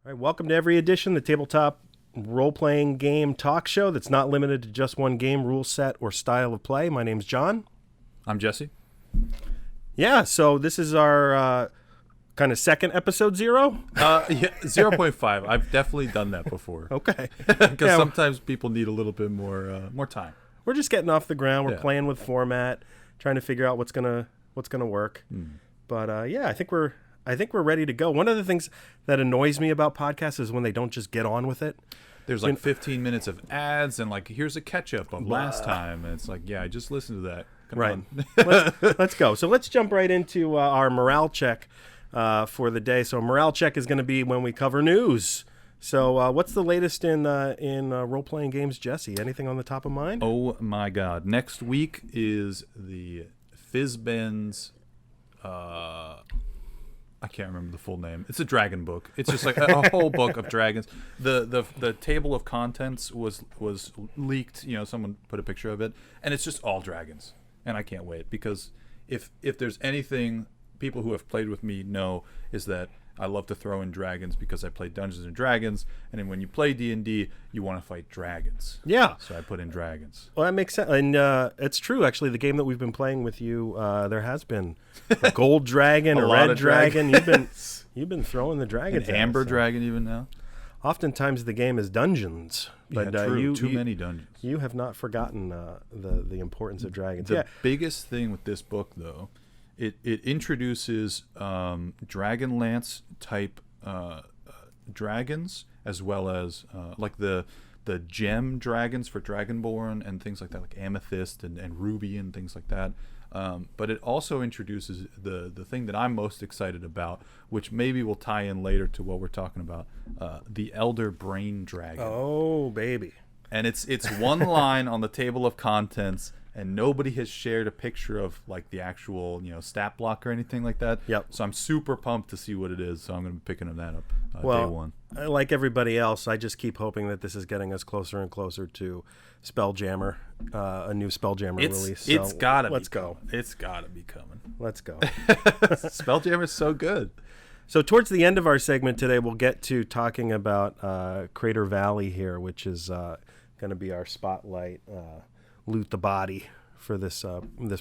All right, welcome to every edition of the tabletop role-playing game talk show that's not limited to just one game, rule set, or style of play. My name's John. I'm Jesse. Yeah, so this is our kind of second episode 0. Yeah, 0.5. I've definitely done that before. Okay. Because sometimes people need a little bit more time. We're just getting off the ground. We're playing with format, trying to figure out what's gonna work. But I think we're ready to go. One of the things that annoys me about podcasts is when they don't just get on with it. There's like 15 minutes of ads and like, here's a catch-up of last time. And it's like, yeah, I just listened to that. Come on. Let's go. So let's jump right into our morale check for the day. So morale check is going to be when we cover news. So what's the latest in role-playing games, Jesse? Anything on the top of mind? Oh, my God. Next week is the FizzBen's... I can't remember the full name. It's a dragon book. It's just like a whole book of dragons. The table of contents was leaked. You know, someone put a picture of it, and it's just all dragons. And I can't wait, because if there's anything people who have played with me know, is that I love to throw in dragons because I play Dungeons and Dragons, and then when you play D&D, you want to fight dragons. Yeah. So I put in dragons. Well, that makes sense, and it's true. Actually, the game that we've been playing with you, there has been a gold dragon, a red dragon. You've been throwing the dragons. An amber dragon even now. Oftentimes the game is dungeons, but true. Too many dungeons. You have not forgotten the importance of dragons. The biggest thing with this book, though, it introduces Dragonlance type dragons, as well as like the gem dragons for Dragonborn and things like that, like Amethyst and Ruby and things like that. But it also introduces the thing that I'm most excited about, which maybe will tie in later to what we're talking about, the Elder Brain Dragon. Oh, baby. And it's one line on the table of contents, and nobody has shared a picture of like the actual, stat block or anything like that. Yep. So I'm super pumped to see what it is. So I'm going to be picking that up day one. Like everybody else, I just keep hoping that this is getting us closer and closer to Spelljammer, a new Spelljammer release. So it's gotta. Let's go. It's gotta be coming. Let's go. Spelljammer is so good. So towards the end of our segment today, we'll get to talking about Crater Valley here, which is going to be our spotlight. Loot the body for this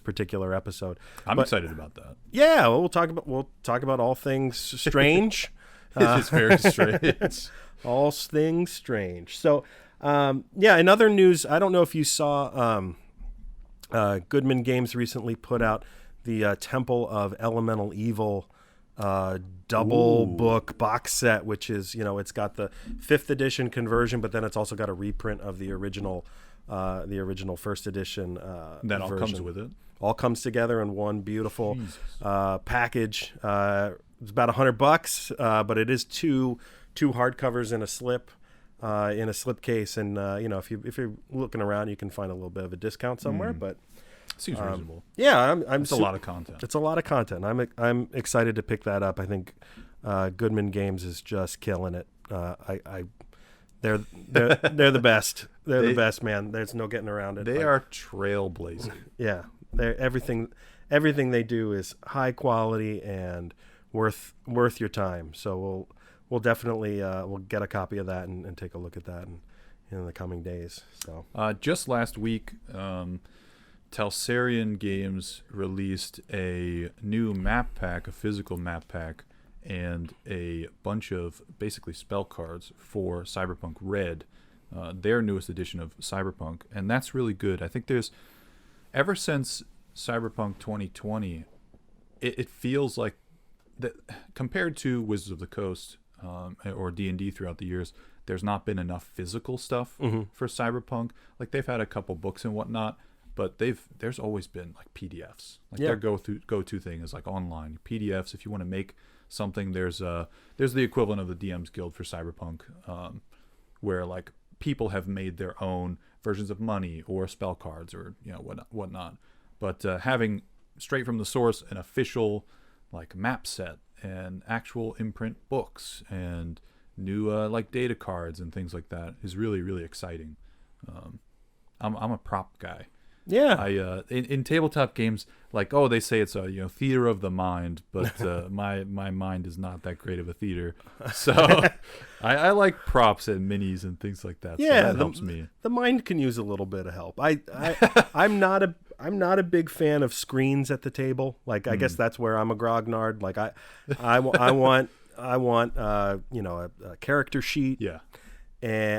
particular episode. I'm excited about that. Yeah, well, we'll talk about all things strange. It is very strange. All things strange. So, in other news, I don't know if you saw Goodman Games recently put out the Temple of Elemental Evil double book box set, which is, it's got the 5th edition conversion, but then it's also got a reprint of the original first edition that all version. comes with it. All comes together in one beautiful package. It's about $100, but it is two hardcovers in a slip case, and if you're looking around, you can find a little bit of a discount somewhere. But seems reasonable. Yeah, it's a lot of content. It's a lot of content. I'm excited to pick that up. I think Goodman Games is just killing it. They're the best. They're the best, man. There's no getting around it. They are trailblazing. Yeah, everything they do is high quality and worth your time. So we'll definitely we'll get a copy of that and take a look at that in the coming days. So just last week, Talsarian Games released a new map pack, a physical map pack, and a bunch of basically spell cards for Cyberpunk Red, their newest edition of Cyberpunk, and that's really good. I think ever since Cyberpunk 2020, it feels like that compared to Wizards of the Coast or D&D throughout the years, there's not been enough physical stuff for Cyberpunk. Like, they've had a couple books and whatnot, but there's always been like PDFs. Like their go-to thing is like online PDFs. If you want to make something, there's the equivalent of the DM's Guild for Cyberpunk, where like people have made their own versions of money or spell cards or whatnot. But having straight from the source an official like map set and actual imprint books and new like data cards and things like that is really, really exciting. I'm a prop guy. Yeah. I in tabletop games, like, they say it's a theater of the mind, but my mind is not that great of a theater. So I like props and minis and things like that. Yeah, so that helps me. The mind can use a little bit of help. I'm not a big fan of screens at the table. Like I guess that's where I'm a grognard. Like I want a character sheet. Yeah.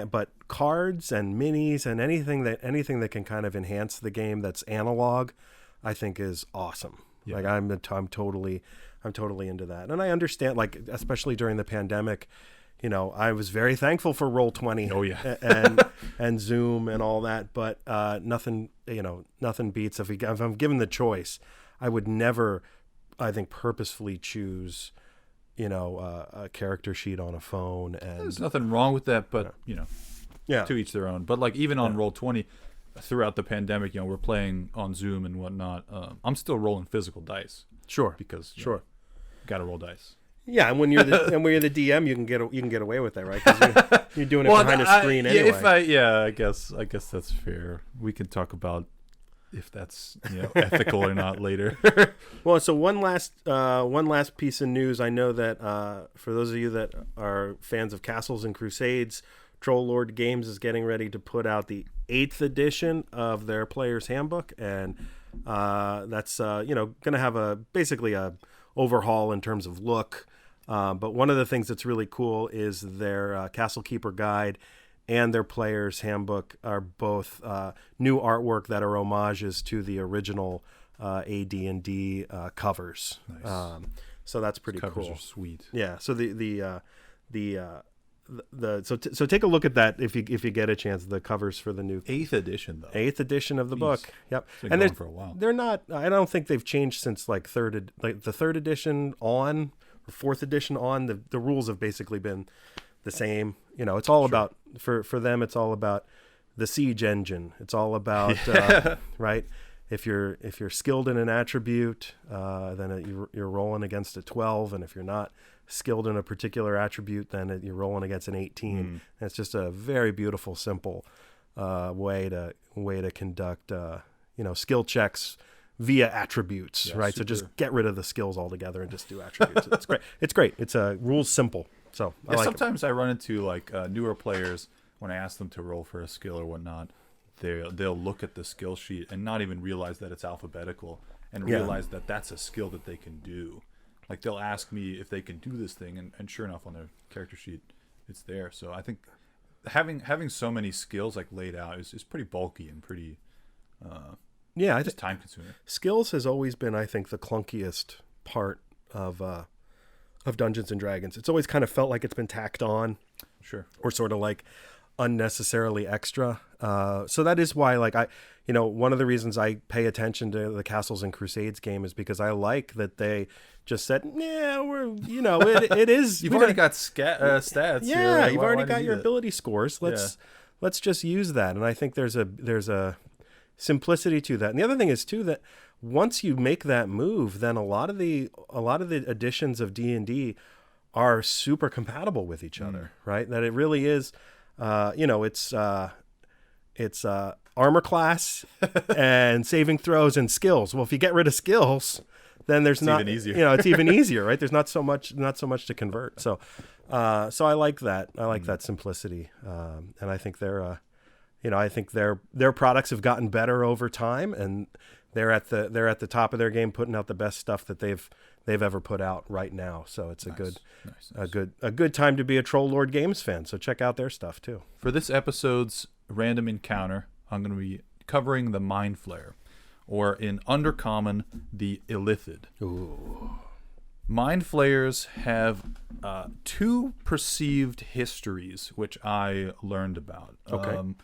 But cards and minis and anything that can kind of enhance the game that's analog, I think is awesome. Yeah. Like I'm totally into that. And I understand, like, especially during the pandemic, I was very thankful for Roll20. Oh yeah. and Zoom and all that, but nothing beats if I'm given the choice, I would never, I think, purposefully choose a character sheet on a phone. And there's nothing wrong with that, but yeah, to each their own. But like even on Roll20 throughout the pandemic, we're playing on Zoom and whatnot. I'm still rolling physical dice. Sure. Because got to roll dice. Yeah, and when you're the DM, you can get away with that, right? 'Cause you're doing it behind a screen anyway. I guess that's fair. We can talk about if that's ethical or not later. Well, so one last piece of news. I know that for those of you that are fans of Castles and Crusades, Troll Lord Games is getting ready to put out the 8th edition of their Player's Handbook, and that's going to have basically a overhaul in terms of look. But one of the things that's really cool is their Castle Keeper Guide and their Player's Handbook are both new artwork that are homages to the original AD&D covers. Nice. So that's pretty cool. Covers are sweet. Yeah. So so take a look at that if you get a chance. The covers for the new 8th edition, though. 8th edition of the book. Yep. It's been going for a while. They're not. I don't think they've changed since the 3rd edition on, or 4th edition on. The rules have basically been the same. It's all about for them. It's all about the siege engine. It's all about right. If you're skilled in an attribute, then you're rolling against a 12, and if you're not skilled in a particular attribute, then you're rolling against an 18. And it's just a very beautiful, simple way to conduct skill checks via attributes, right? So just get rid of the skills altogether and just do attributes. It's great. It's great. It's rules simple. So sometimes I run into like newer players when I ask them to roll for a skill or whatnot. They'll look at the skill sheet and not even realize that it's alphabetical, and realize that that's a skill that they can do. Like they'll ask me if they can do this thing, and sure enough on their character sheet it's there. So I think having so many skills like laid out is pretty bulky and pretty I just time consuming. Skills has always been, I think, the clunkiest part of Dungeons and Dragons. It's always kind of felt like it's been tacked on, or sort of like unnecessarily extra. So that is why, like, one of the reasons I pay attention to the Castles and Crusades game is because I like that they just said, it is. You've already got stats. Yeah, you've already got your ability scores. Let's just use that. And I think there's a simplicity to that. And the other thing is too that once you make that move, then a lot of the editions of D&D are super compatible with each other, right? That it really is. It's armor class and saving throws and skills. Well, if you get rid of skills, then it's even easier. It's even easier, right? There's not so much to convert. So I like that. I like that simplicity. And I think their products have gotten better over time, and they're at the top of their game, putting out the best stuff that they've ever put out right now. So it's a good time to be a Troll Lord Games fan. So check out their stuff too. For this episode's random encounter, I'm going to be covering the Mind Flayer, or in Undercommon, the Illithid. Ooh. Mind Flayers have two perceived histories, which I learned about. Okay.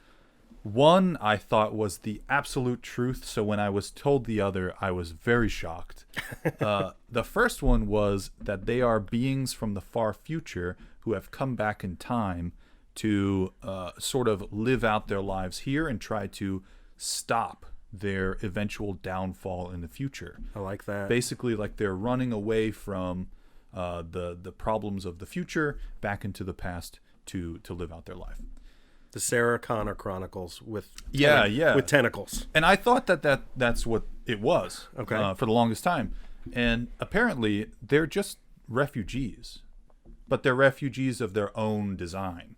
One I thought was the absolute truth, so when I was told the other, I was very shocked. The first one was that they are beings from the far future who have come back in time to sort of live out their lives here and try to stop their eventual downfall in the future. I like that. Basically, like they're running away from the problems of the future back into the past to live out their life. The Sarah Connor Chronicles with with tentacles. And I thought that's what it was. Okay. For the longest time, and apparently they're just refugees. but they're refugees of their own design.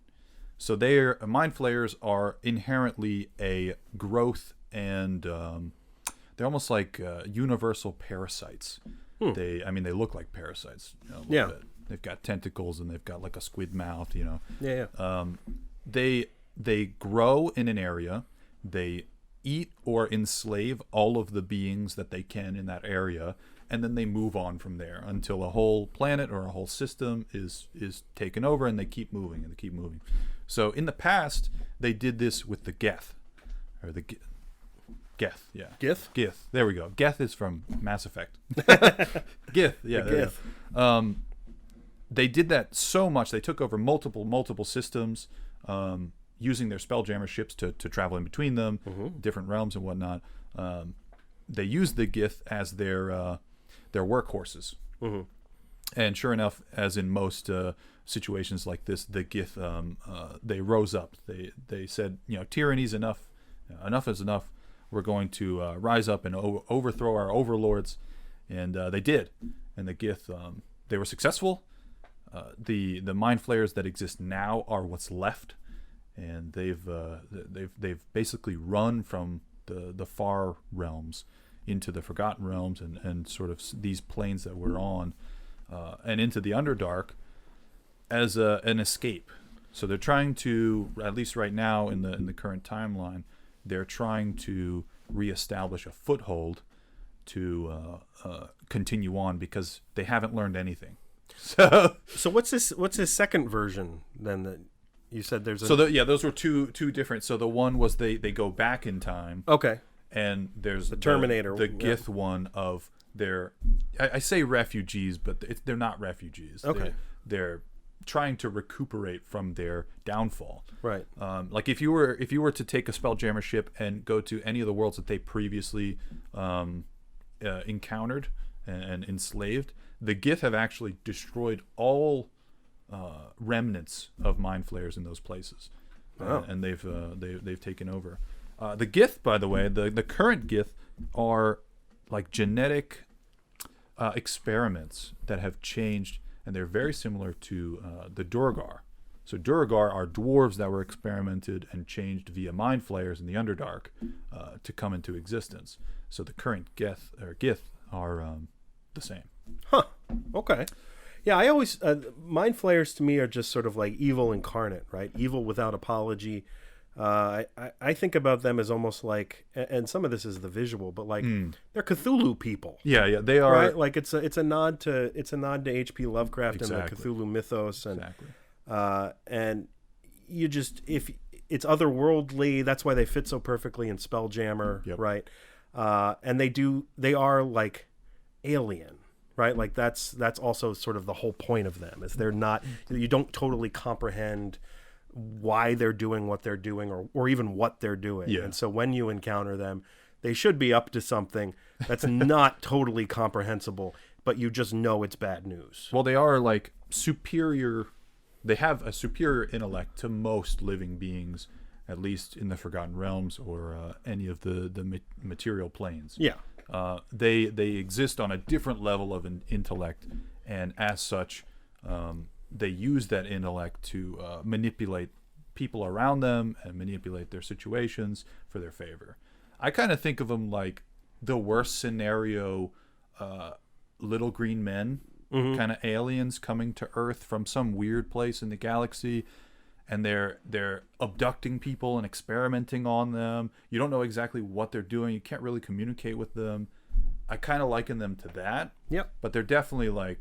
So mind flayers are inherently a growth, and they're almost like universal parasites. They look like parasites. You know, a little bit. They've got tentacles and they've got like a squid mouth. You know. Yeah. They grow in an area. They eat or enslave all of the beings that they can in that area, and then they move on from there until a whole planet or a whole system is taken over, and they keep moving and they keep moving. So in the past, they did this with the Geth, or the Geth, yeah. Gith? Gith. There we go. Geth is from Mass Effect. Gith, yeah. Gith. They did that so much. They took over multiple systems, using their Spelljammer ships to travel in between them, different realms and whatnot. They used the Gith as their workhorses. And sure enough, as in most situations like this, the Gith, they rose up. They said, tyranny's enough. Enough is enough. We're going to rise up and overthrow our overlords. And they did. And the Gith, they were successful. The mind flayers that exist now are what's left. And they've basically run from the far realms into the Forgotten Realms and sort of these planes that we're on, and into the Underdark as an escape. So they're trying to, at least right now in the current timeline, they're trying to reestablish a foothold to continue on, because they haven't learned anything. So what's his second version then? That you said there's a... those were two different. So the one was they go back in time. Okay. And there's the Terminator, the Gith one of their, I say refugees, but they're not refugees. Okay. They're trying to recuperate from their downfall. Right. Like if you were to take a Spelljammer ship and go to any of the worlds that they previously encountered and enslaved, the Gith have actually destroyed all remnants of mind flayers in those places. And they've taken over. The Gith, by the way, the current Gith are like genetic experiments that have changed, and they're very similar to the Duergar. So Duergar are dwarves that were experimented and changed via mind flayers in the Underdark to come into existence. So the current Gith are the same. Huh. Okay. Yeah, I always mind flayers to me are just sort of like evil incarnate, right? Evil without apology. I think about them as almost like, and some of this is the visual, but like they're Cthulhu people. Yeah, they are. Right? Like it's a nod to H.P. Lovecraft and the Cthulhu mythos, and and you just, if it's otherworldly, that's why they fit so perfectly in Spelljammer, right? And they are like alien. Right, like that's also sort of the whole point of them, is they're not, you don't totally comprehend why they're doing what they're doing, or even what they're doing. And so when you encounter them, they should be up to something that's not totally comprehensible, but you just know it's bad news. Well, they are like superior. They have a superior intellect to most living beings, at least in the Forgotten Realms or any of the material planes. Yeah. They exist on a different level of an intellect, and as such, they use that intellect to manipulate people around them and manipulate their situations for their favor. I kind of think of them like the worst scenario, little green men, kind of aliens coming to Earth from some weird place in the galaxy, and they're abducting people and experimenting on them. You don't know exactly what they're doing. You can't really communicate with them. I kind of liken them to that. Yep. But they're definitely like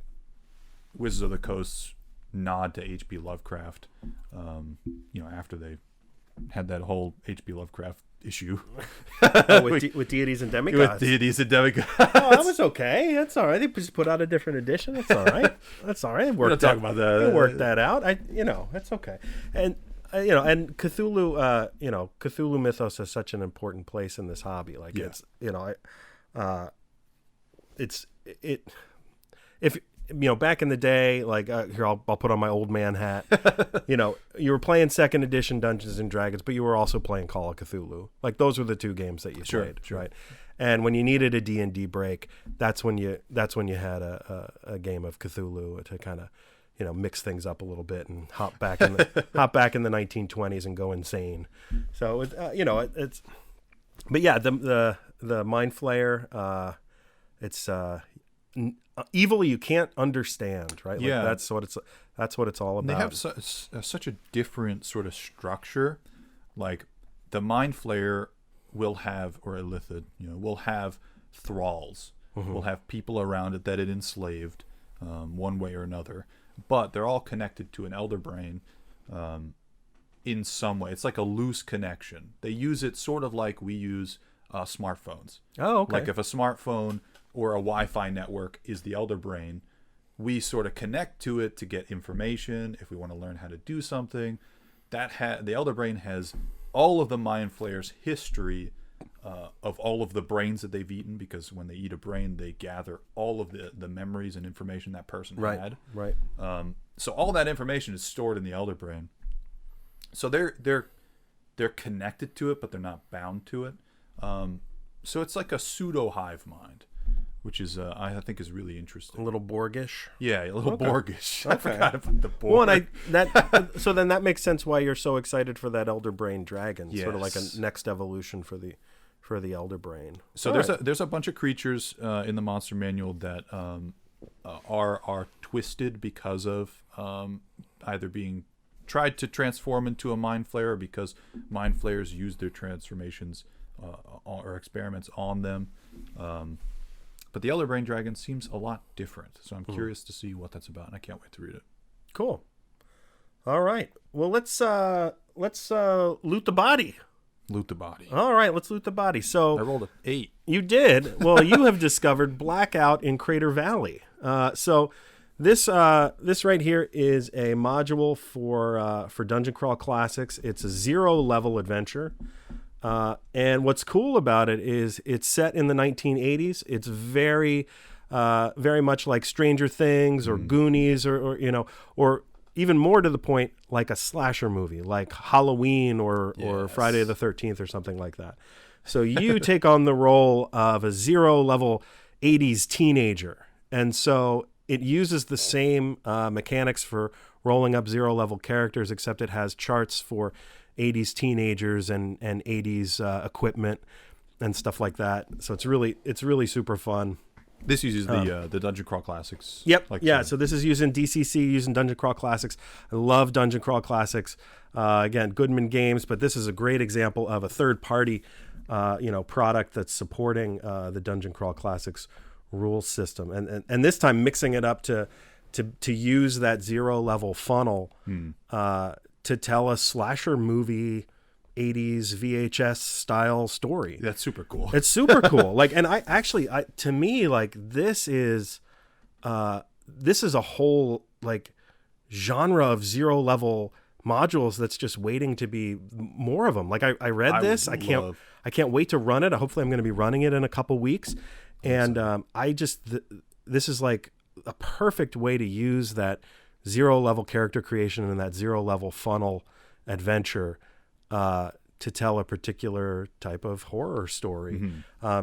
Wizards of the Coast's nod to H.P. Lovecraft. After they had that whole H.P. Lovecraft issue. With deities and demigods. With deities and demigods. Oh, that was okay. That's all right. They just put out a different edition. That's all right. That's all right. We're not talking about that. They worked that out. That's okay. And and Cthulhu, Cthulhu mythos is such an important place in this hobby. Like if back in the day, like here I'll put on my old man hat. You were playing second edition Dungeons and Dragons, but you were also playing Call of Cthulhu. Like those were the two games that you played, right? And when you needed a D&D break, that's when you had a game of Cthulhu to kind of mix things up a little bit and hop back in the 1920s and go insane. So it's but yeah, the Mind Flayer, it's evil you can't understand, right? Like, Yeah, that's what it's all about. they have such a different sort of structure. Like the Mind Flayer will have, or Illithid, will have thralls. Will have people around it that it enslaved, one way or another. But they're all connected to an elder brain in some way. It's like a loose connection. They use it sort of like we use smartphones. Oh, okay. Like if a smartphone or a Wi-Fi network is the elder brain, we sort of connect to it to get information. If we want to learn how to do something, the elder brain has all of the Mind Flayer's history of all of the brains that they've eaten, because when they eat a brain, they gather all of the memories and information that person had. Right. So all that information is stored in the elder brain. So they're connected to it, but they're not bound to it. So it's like a pseudo hive mind, which is I think is really interesting. A little Borgish. Yeah, a little Borgish. Okay. I forgot about the Borg. Well, so then that makes sense why you're so excited for that elder brain dragon. Yes. Sort of like a next evolution for the elder brain. So there's a bunch of creatures in the monster manual that are twisted because of either being tried to transform into a Mind Flayer, or because Mind Flayers use their transformations or experiments on them. But the elder brain dragon seems a lot different, so I'm curious to see what that's about, and I can't wait to read it. Cool. All right. Well, let's loot the body. Loot the body. All right, let's loot the body. So I rolled an 8. You did. Well, you have discovered Blackout in Crater Valley. So this right here is a module for Dungeon Crawl Classics. It's a 0-level adventure. And what's cool about it is it's set in the 1980s. It's very much like Stranger Things or Goonies or even more to the point, like a slasher movie, like Halloween or Friday the 13th or something like that. So you take on the role of a 0-level 80s teenager. And so it uses the same mechanics for rolling up 0-level characters, except it has charts for 80s teenagers and 80s equipment and stuff like that. So it's really super fun. This uses the Dungeon Crawl Classics. Yep. So this is using DCC, using Dungeon Crawl Classics. I love Dungeon Crawl Classics. Again, Goodman Games, but this is a great example of a third-party, product that's supporting the Dungeon Crawl Classics rule system, and this time mixing it up to use that 0-level funnel to tell a slasher movie 80s VHS style story. That's super cool. It's super cool. Like, and to me, like, this is a whole like genre of 0-level modules that's just waiting to be more of them. Like I read this. I can't wait to run it. Hopefully I'm going to be running it in a couple weeks. And this is like a perfect way to use that 0-level character creation and that 0-level funnel adventure to tell a particular type of horror story.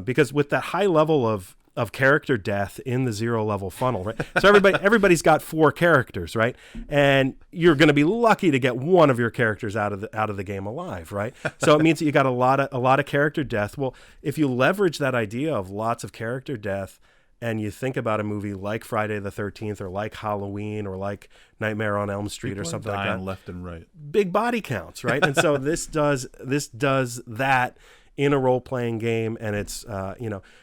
Because with that high level of character death in the 0-level funnel, right? So everybody's got 4 characters, right? And you're going to be lucky to get one of your characters out of the game alive, right? So it means that you got a lot of character death. Well, if you leverage that idea of lots of character death, and you think about a movie like Friday the 13th or like Halloween or like Nightmare on Elm Street or something like that, left and right, big body counts, right? And so this does that in a role-playing game, and it's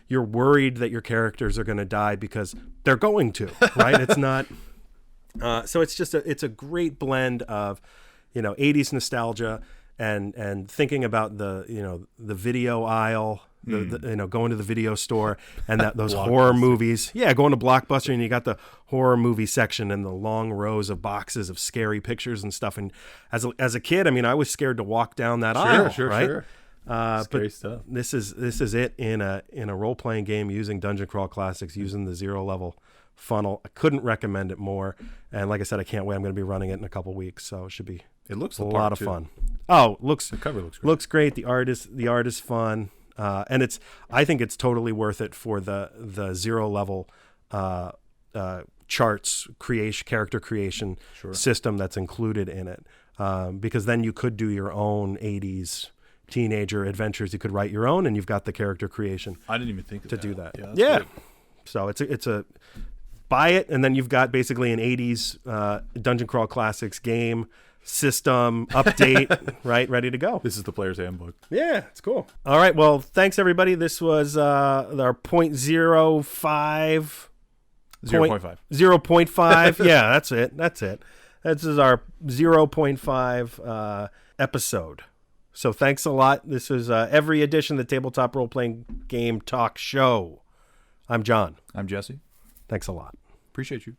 you're worried that your characters are going to die because they're going to, right? It's not so it's a great blend of 80s nostalgia and thinking about the video aisle, going to the video store and those horror movies. Yeah, going to Blockbuster and you got the horror movie section and the long rows of boxes of scary pictures and stuff. And as a kid, I mean, I was scared to walk down that aisle, right? Sure. Scary stuff. This is it in a role playing game using Dungeon Crawl Classics, using the 0-level funnel. I couldn't recommend it more. And like I said, I can't wait. I'm going to be running it in a couple weeks, so it should be. It looks a lot of fun. Oh, the cover looks great. Looks great. The art is fun. And I think it's totally worth it for the 0-level charts creation, character creation system that's included in it. Because then you could do your own 80s teenager adventures. You could write your own, and you've got the character creation. I didn't even think of to that. do that. Yeah. Good. So it's a buy it, and then you've got basically an 80s Dungeon Crawl Classics game system update, right, ready to go. This is the player's handbook. Yeah, it's cool. All right, well, thanks everybody. This was our 0.05. 0.5. 0.5. Yeah, that's it. This is our 0.5 episode. So thanks a lot. This is every edition of the Tabletop Role Playing Game Talk Show. I'm John. I'm Jesse. Thanks a lot. Appreciate you.